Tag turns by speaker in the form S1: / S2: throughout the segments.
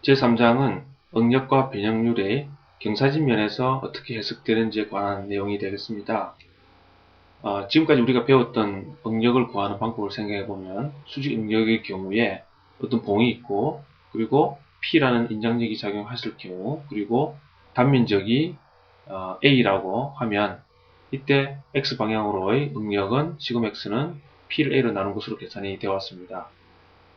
S1: 제3장은 응력과 변형률의 경사진 면에서 어떻게 해석되는지에 관한 내용이 되겠습니다. 지금까지 우리가 배웠던 응력을 구하는 방법을 생각해보면 수직 응력의 경우에 어떤 봉이 있고 그리고 P라는 인장력이 작용했을 경우 그리고 단면적이 A라고 하면 이때 X방향으로의 응력은 지금 X는 P를 A로 나눈 것으로 계산이 되어 왔습니다.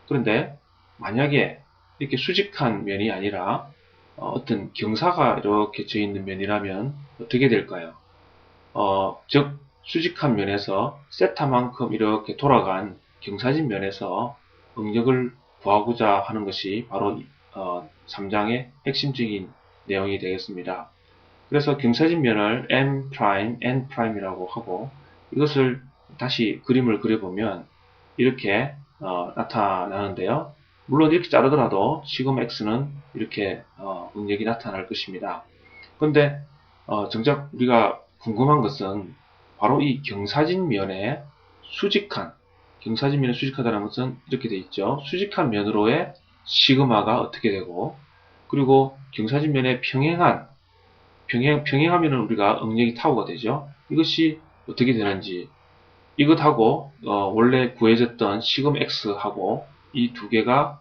S1: 그런데 만약에 이렇게 수직한 면이 아니라 어떤 경사가 이렇게 져 있는 면이라면 어떻게 될까요? 즉 수직한 면에서 세타만큼 이렇게 돌아간 경사진 면에서 응력을 구하고자 하는 것이 바로 3장의 핵심적인 내용이 되겠습니다. 그래서 경사진 면을 M', N'이라고 하고 이것을 다시 그림을 그려보면 이렇게 나타나는데요. 물론 이렇게 자르더라도 지금 X는 이렇게 응력이 나타날 것입니다. 그런데 정작 우리가 궁금한 것은 바로 이 경사진 면에 경사진 면에 수직하다는 것은 이렇게 되어 있죠. 수직한 면으로의 시그마가 어떻게 되고 그리고 경사진 면에 평행하면은 우리가 응력이 타우가 되죠. 이것이 어떻게 되는지 이것하고 원래 구해졌던 시금 X하고 이 두 개가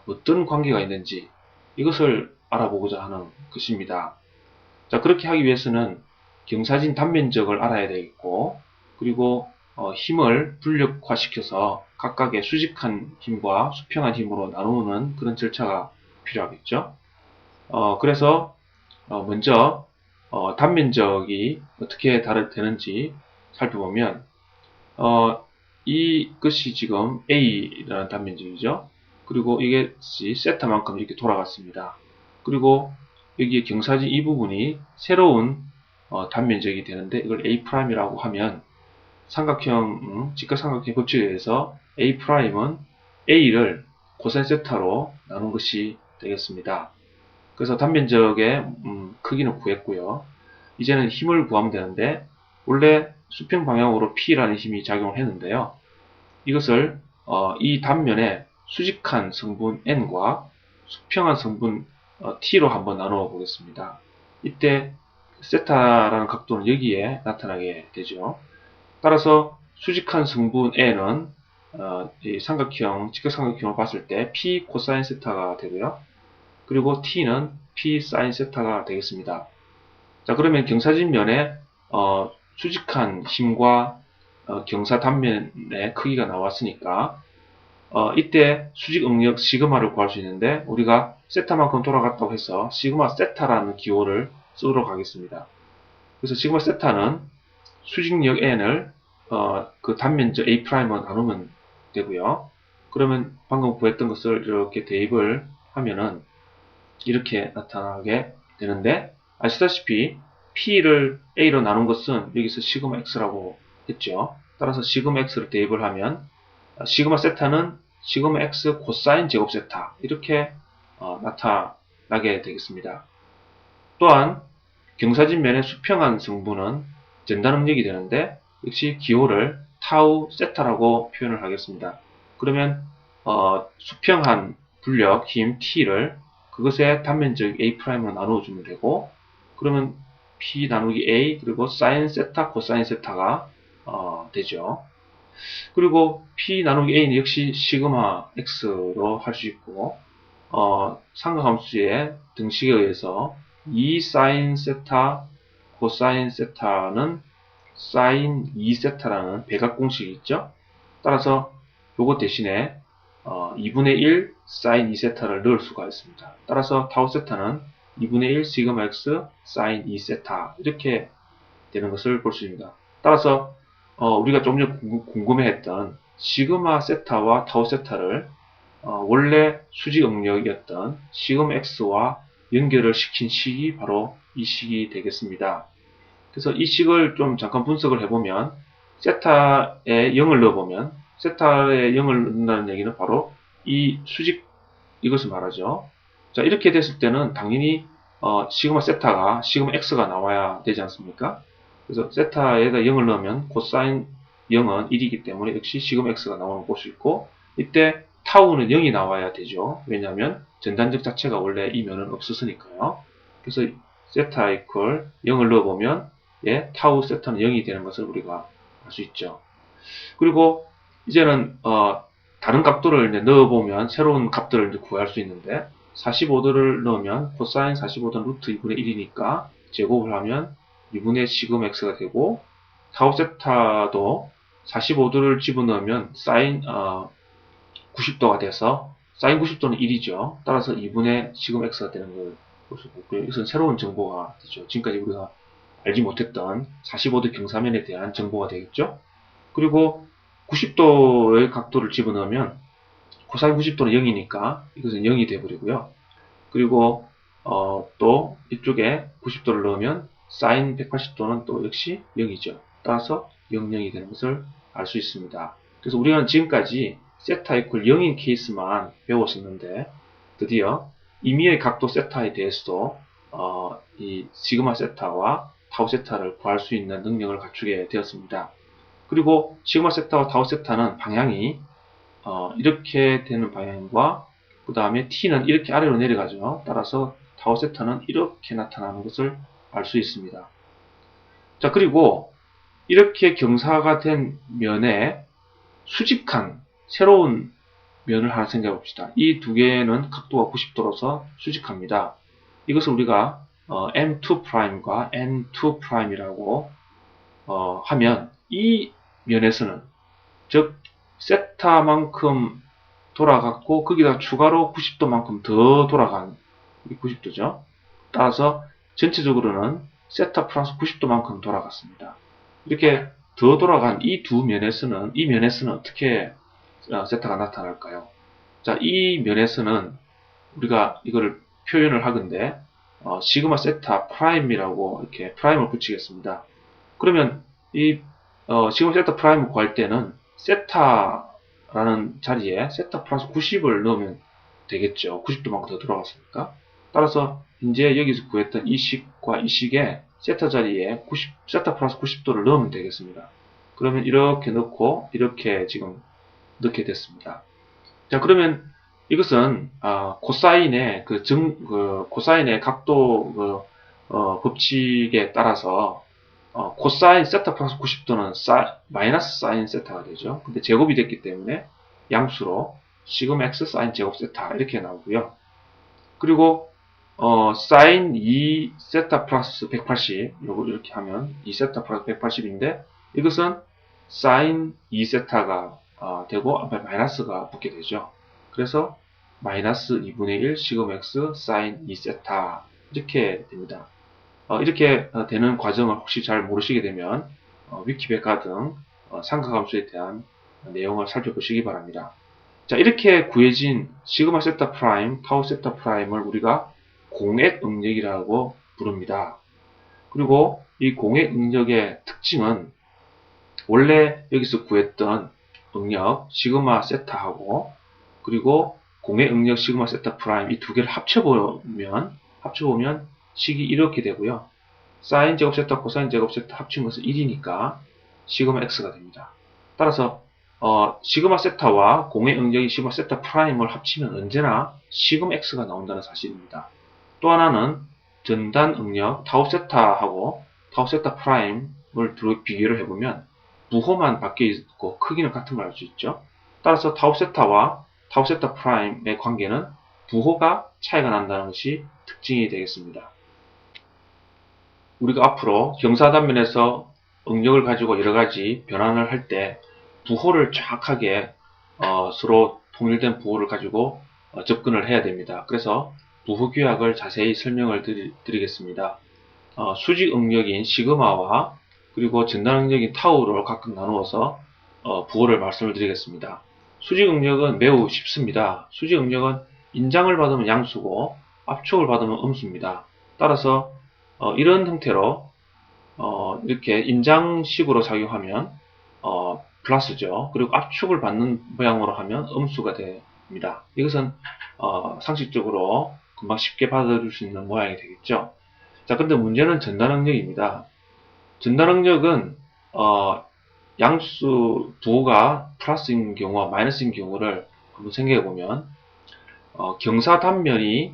S1: 어떤 관계가 있는지 이것을 알아보고자 하는 것입니다. 자, 그렇게 하기 위해서는 경사진 단면적을 알아야 되겠고 그리고 힘을 분력화시켜서 각각의 수직한 힘과 수평한 힘으로 나누는 그런 절차가 필요하겠죠. 그래서 먼저 단면적이 어떻게 되는지 살펴보면 이것이 지금 A라는 단면적이죠. 그리고 이것이 세타만큼 이렇게 돌아갔습니다. 그리고 여기에 경사진 이 부분이 새로운 단면적이 되는데 이걸 A'이라고 하면 직각삼각형 법칙에 의해서 A'은 A를 코사인 세타로 나눈 것이 되겠습니다. 그래서 단면적의 크기는 구했고요. 이제는 힘을 구하면 되는데 원래 수평 방향으로 P라는 힘이 작용을 했는데요. 이것을 이 단면에 수직한 성분 N과 수평한 성분 T로 한번 나누어 보겠습니다. 이때 세타라는 각도는 여기에 나타나게 되죠. 따라서 수직한 성분 N은 이 직각삼각형을 봤을 때 P 코사인 세타가 되고요. 그리고 T는 P 사인 세타가 되겠습니다. 자, 그러면 경사진 면에 수직한 힘과 경사 단면의 크기가 나왔으니까 이때 수직 응력 시그마를 구할 수 있는데 우리가 세타만큼 돌아갔다고 해서 시그마 세타라는 기호를 쓰도록 하겠습니다. 그래서 시그마 세타는 수직력 N을 그 단면적 A'로 나누면 되고요. 그러면 방금 구했던 것을 이렇게 대입을 하면은 이렇게 나타나게 되는데 아시다시피 P를 A로 나눈 것은 여기서 시그마 X라고 했죠. 따라서 시그마 X를 대입을 하면 시그마 세타는 시그마 X 코사인 제곱 세타 이렇게 나타나게 되겠습니다. 또한 경사진 면의 수평한 성분은 전단 응력이 되는데 역시 기호를 타우 세타라고 표현을 하겠습니다. 그러면 수평한 분력 힘 T를 그것의 단면적 A'로 나누어주면 되고 그러면 P 나누기 A 그리고 사인 세타 코사인 세타가 되죠. 그리고 P 나누기 A는 역시 시그마 X로 할 수 있고 삼각함수의 등식에 의해서 2 사인 세타 코사인 세타는 사인 2세타라는 배각 공식이 있죠. 따라서 요거 대신에 2분의 1 사인 2세타를 넣을 수가 있습니다. 따라서 타우 세타는 2분의 1 시그마 x 사인 2세타 이렇게 되는 것을 볼 수 있습니다. 따라서 우리가 좀 전에 궁금해했던 시그마 세타와 타우 세타를 원래 수직 응력이었던 시그마 x와 연결을 시킨 식이 바로 이 식이 되겠습니다. 그래서 이 식을 좀 잠깐 분석을 해보면 세타에 0을 넣어보면 세타에 0을 넣는다는 얘기는 바로 이 수직 이것을 말하죠. 자, 이렇게 됐을 때는 당연히 시그마 세타가 시그마 x가 나와야 되지 않습니까? 그래서 세타에다 0을 넣으면 코사인 0은 1이기 때문에 역시 시그마 x가 나오는 걸 볼 수 있고 이때 타우는 0이 나와야 되죠. 왜냐하면 전단적 자체가 원래 이 면은 없었으니까요. 그래서 세타 이퀄 0을 넣어보면 타우 세타는 0이 되는 것을 우리가 알 수 있죠. 그리고 이제는 다른 각도를 이제 넣어보면 새로운 값들을 이제 구할 수 있는데 45도를 넣으면 코사인 45도는 루트 2분의 1이니까 제곱을 하면 2분의 시그마 x가 되고 타우 세타도 45도를 집어넣으면 사인 90도가 돼서 사인 90도는 1이죠. 따라서 2분의 시그마 x가 되는 걸 볼 수 있고요. 이것은 새로운 정보가 되죠. 지금까지 우리가 알지 못했던 45도 경사면에 대한 정보가 되겠죠. 그리고 90도의 각도를 집어넣으면 코사인 90도는 0이니까 이것은 0이 되어버리고요. 그리고 또 이쪽에 90도를 넣으면 사인 180도는 또 역시 0이죠. 따라서 0, 0이 되는 것을 알 수 있습니다. 그래서 우리는 지금까지 세타 이퀄 0인 케이스만 배웠었는데 드디어 임의의 각도 세타에 대해서도 이 시그마 세타와 타우 세타를 구할 수 있는 능력을 갖추게 되었습니다. 그리고 시그마 세타와 타우 세타는 방향이 이렇게 되는 방향과 그 다음에 t는 이렇게 아래로 내려가죠. 따라서 타우 세타는 이렇게 나타나는 것을 알 수 있습니다. 자, 그리고 이렇게 경사가 된 면에 수직한 새로운 면을 하나 생각해 봅시다. 이 두 개는 각도가 90도로서 수직합니다. 이것을 우리가 M2'과 N2'이라고 하면 이 면에서는 즉 세타만큼 돌아갔고 거기다 추가로 90도만큼 더 돌아간 90도죠. 따라서 전체적으로는 세타 플러스 90도만큼 돌아갔습니다. 이렇게 더 돌아간 이 두 면에서는 이 면에서는 어떻게 세타가 나타날까요? 자, 이 면에서는 우리가 이거를 표현을 하건대 시그마 세타 프라임이라고 이렇게 프라임을 붙이겠습니다. 그러면 이 시그마 세타 프라임을 구할 때는 세타라는 자리에 세타 플러스 90을 넣으면 되겠죠. 90도만큼 더 돌아갔으니까. 따라서 이제 여기서 구했던 이 식과 이 식에 세타 자리에 세타 플러스 90도를 넣으면 되겠습니다. 그러면 이렇게 넣고 이렇게 지금 넣게 됐습니다. 자, 그러면 이것은 코사인의 코사인의 각도 법칙에 따라서 코사인 세타 플러스 90도는 마이너스 사인 세타가 되죠. 근데 제곱이 됐기 때문에 양수로 시그마 x 사인 제곱 세타 이렇게 나오고요. 그리고 사인 2 세타 플러스 180 요거 이렇게 하면 2 세타 플러스 180인데 이것은 사인 2 세타가 되고 앞에 마이너스가 붙게 되죠. 그래서 마이너스 2분의 1 시그마 x 사인 2 세타 이렇게 됩니다. 이렇게 되는 과정을 혹시 잘 모르시게 되면 위키백과 등 삼각함수에 대한 내용을 살펴보시기 바랍니다. 자, 이렇게 구해진 시그마 세타 프라임, 타우 세타 프라임을 우리가 공액 응력이라고 부릅니다. 그리고 이 공액 응력의 특징은 원래 여기서 구했던 응력 시그마 세타하고 그리고 공액 응력 시그마 세타 프라임 이 두 개를 합쳐보면 식이 이렇게 되고요. 사인 제곱 세타 코사인 제곱 세타 합친 것은 1이니까 시그마 x가 됩니다. 따라서 시그마 세타와 공의 응력인 시그마 세타 프라임을 합치면 언제나 시그마 x가 나온다는 사실입니다. 또 하나는 전단 응력 타우 세타하고 타우 세타 프라임을 비교를 해보면 부호만 바뀌어 있고 크기는 같은 걸 알 수 있죠. 따라서 타우 세타와 타우 세타 프라임의 관계는 부호가 차이가 난다는 것이 특징이 되겠습니다. 우리가 앞으로 경사단면에서 응력을 가지고 여러가지 변환을 할 때 부호를 정확하게 서로 통일된 부호를 가지고 접근을 해야 됩니다. 그래서 부호 규약을 자세히 설명을 드리겠습니다. 수직 응력인 시그마와 그리고 전단 응력인 타우를 각각 나누어서 부호를 말씀을 드리겠습니다. 수직 응력은 매우 쉽습니다. 수직 응력은 인장을 받으면 양수고 압축을 받으면 음수입니다. 따라서 이런 형태로 이렇게 인장식으로 작용하면 플러스죠. 그리고 압축을 받는 모양으로 하면 음수가 됩니다. 이것은 상식적으로 금방 쉽게 받아들일 수 있는 모양이 되겠죠. 자, 근데 문제는 전단응력입니다. 전단응력은 양수 부호가 플러스인 경우와 마이너스인 경우를 한번 생각해 보면 경사 단면이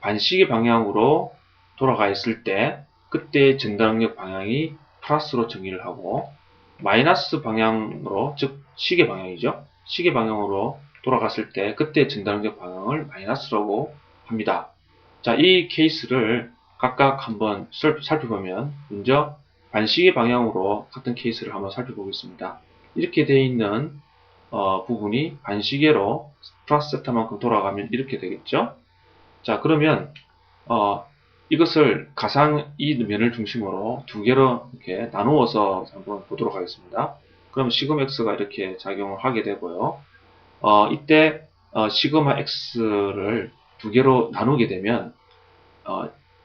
S1: 반시계 방향으로 돌아가 있을 때 그때 전달압력 방향이 플러스로 정의를 하고 마이너스 방향으로 즉 시계 방향이죠. 시계 방향으로 돌아갔을 때 그때 전달압력 방향을 마이너스라고 합니다. 자, 이 케이스를 각각 한번 살펴보면 먼저 반시계 방향으로 같은 케이스를 한번 살펴보겠습니다. 이렇게 되어 있는 부분이 반시계로 플러스 세타만큼 돌아가면 이렇게 되겠죠. 자, 그러면 이것을 가상 이 면을 중심으로 두 개로 이렇게 나누어서 한번 보도록 하겠습니다. 그럼 시그마 x가 이렇게 작용을 하게 되고요. 이때 시그마 x를 두 개로 나누게 되면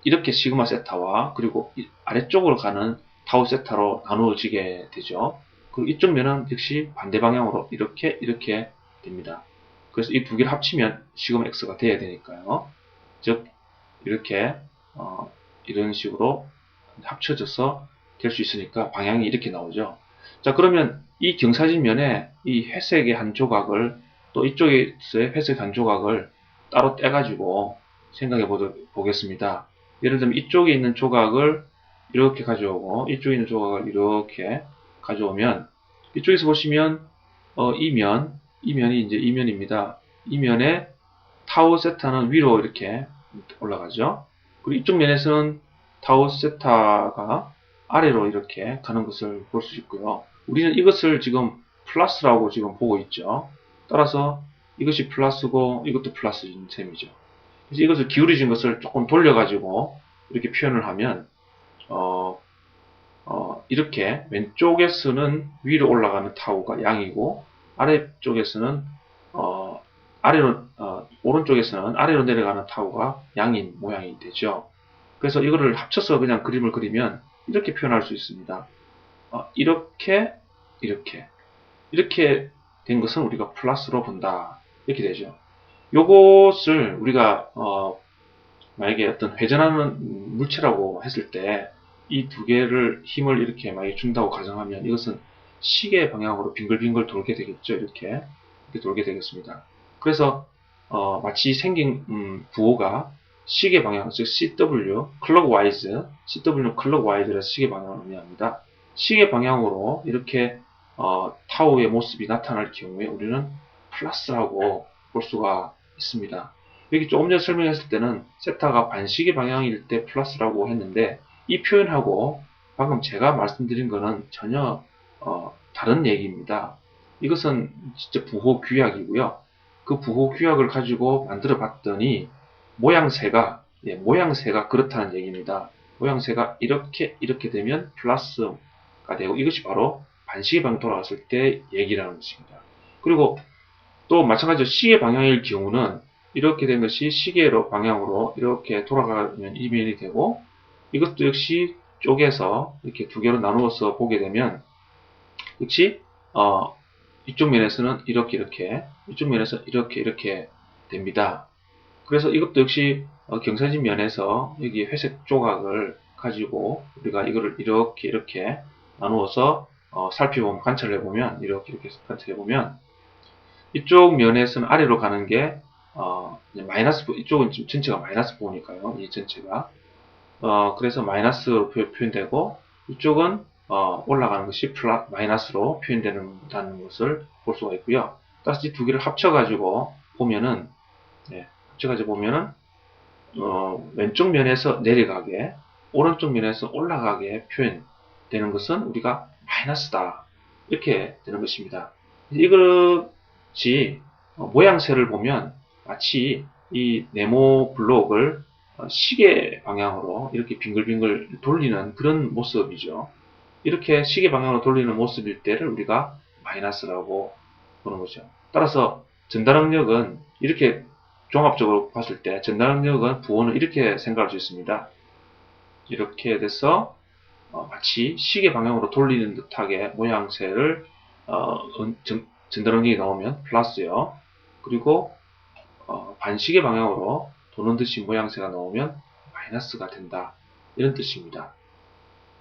S1: 이렇게 시그마 세타와 그리고 아래쪽으로 가는 타우 세타로 나누어지게 되죠. 그리고 이쪽 면은 역시 반대 방향으로 이렇게 됩니다. 그래서 이 두 개를 합치면 시그마 x가 돼야 되니까요. 즉 이렇게 이런 식으로 합쳐져서 될 수 있으니까 방향이 이렇게 나오죠. 자, 그러면 이 경사진 면에 이 회색의 한 조각을 또 이쪽에서의 회색 한 조각을 따로 떼가지고 생각해 보겠습니다. 예를 들면 이쪽에 있는 조각을 이렇게 가져오고 이쪽에 있는 조각을 이렇게 가져오면 이쪽에서 보시면 이 면이 이제 이 면입니다. 이 면에 타우 세타는 위로 이렇게 올라가죠. 그리고 이쪽 면에서는 타우 세타가 아래로 이렇게 가는 것을 볼 수 있고요. 우리는 이것을 지금 플러스라고 지금 보고 있죠. 따라서 이것이 플러스고 이것도 플러스인 셈이죠. 그래서 이것을 기울어진 것을 조금 돌려가지고 이렇게 표현을 하면 이렇게 왼쪽에서는 위로 올라가는 타우가 양이고 아래쪽에서는 오른쪽에서는 아래로 내려가는 타우가 양인 모양이 되죠. 그래서 이거를 합쳐서 그냥 그림을 그리면 이렇게 표현할 수 있습니다. 이렇게 된 것은 우리가 플러스로 본다. 이렇게 되죠. 요것을 우리가 만약에 어떤 회전하는 물체라고 했을 때 이 두 개를 힘을 이렇게 많이 준다고 가정하면 이것은 시계 방향으로 빙글빙글 돌게 되겠죠. 이렇게 돌게 되겠습니다. 그래서 마치 생긴 부호가 시계 방향, 즉 CW, 클럭와이즈, CW는 클럭와이즈라서 시계 방향을 의미합니다. 시계 방향으로 이렇게 타우의 모습이 나타날 경우에 우리는 플러스라고 볼 수가 있습니다. 여기 조금 전에 설명했을 때는 세타가 반시계 방향일 때 플러스라고 했는데 이 표현하고 방금 제가 말씀드린 거는 전혀 다른 얘기입니다. 이것은 진짜 부호 규약이고요. 그 부호 규약을 가지고 만들어 봤더니 모양새가 그렇다는 얘기입니다. 모양새가 이렇게 되면 플러스가 되고 이것이 바로 반시계 방향 돌아갔을 때 얘기라는 것입니다. 그리고 또 마찬가지로 시계 방향일 경우는 이렇게 된 것이 시계로 방향으로 이렇게 돌아가면 이 면이 되고 이것도 역시 쪼개서 이렇게 두 개로 나누어서 보게 되면 역시 이쪽 면에서는 이렇게 이쪽 면에서 이렇게 됩니다. 그래서 이것도 역시 경사진 면에서 여기 회색 조각을 가지고 우리가 이거를 이렇게 나누어서 살펴보면 관찰해보면 이렇게 관찰해보면 이쪽 면에서는 아래로 가는 게 마이너스 이쪽은 지금 전체가 마이너스 부호니까요. 이 전체가 그래서 마이너스로 표현되고 이쪽은 올라가는 것이 마이너스로 표현되는 것을 볼 수가 있고요. 따라서 이 두 개를 합쳐가지고 보면은 왼쪽 면에서 내려가게 오른쪽 면에서 올라가게 표현되는 것은 우리가 마이너스다 이렇게 되는 것입니다. 이것이 모양새를 보면 마치 이 네모 블록을 시계 방향으로 이렇게 빙글빙글 돌리는 그런 모습이죠. 이렇게 시계 방향으로 돌리는 모습일 때를 우리가 마이너스라고 보는 거죠. 따라서 전달압력은 이렇게 종합적으로 봤을 때 전달압력은 부호는 이렇게 생각할 수 있습니다. 이렇게 돼서 마치 시계 방향으로 돌리는 듯하게 모양새를 전달압력이 나오면 플러스요. 그리고 반시계 방향으로 도는 듯이 모양새가 나오면 마이너스가 된다. 이런 뜻입니다.